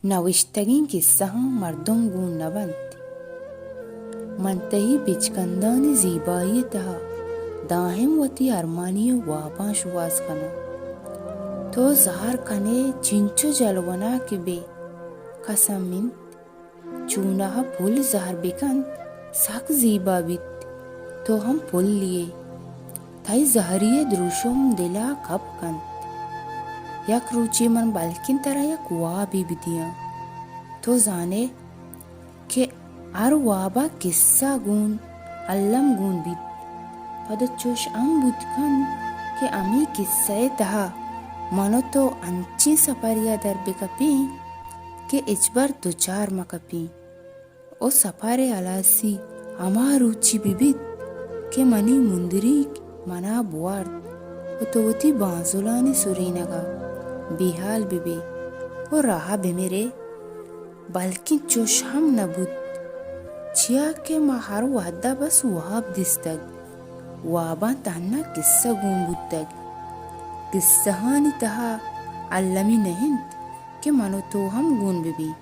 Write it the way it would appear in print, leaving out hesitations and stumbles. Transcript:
نوشتگین قصه ها مردم گون نبند. منتهی بچکندان زیبایی تها داهم وتی ارمانی و وابانش واز کنه. تو زهر کنه چینچو جلونا که به قسمین چونه ها پول زهر بکن سک زیبا بید. تو هم پول لیه تای زهریه دروشم دلا کب کن. یک روچی من بلکین ترا یک وابی بدیا. تو زانه که ار وابا قصه گون علم گون بید. پدا چوش ام بود کن که امی قصه تها منو تو انچین سپریا در بکپی که اجبر دوچار مکپی. او سپر علاسی اما روچی ببید که منی مندری منا بوارد و توتی بانزولانی سورینگا بیحال ببی و راه بمیره. بلکن چوش هم نبود چیا که ما هر وحده بس وحاب دستگ وابان تهنا قصه گون بودتگ. قصه هانی تها علمی نهند که منو تو هم گون ببی.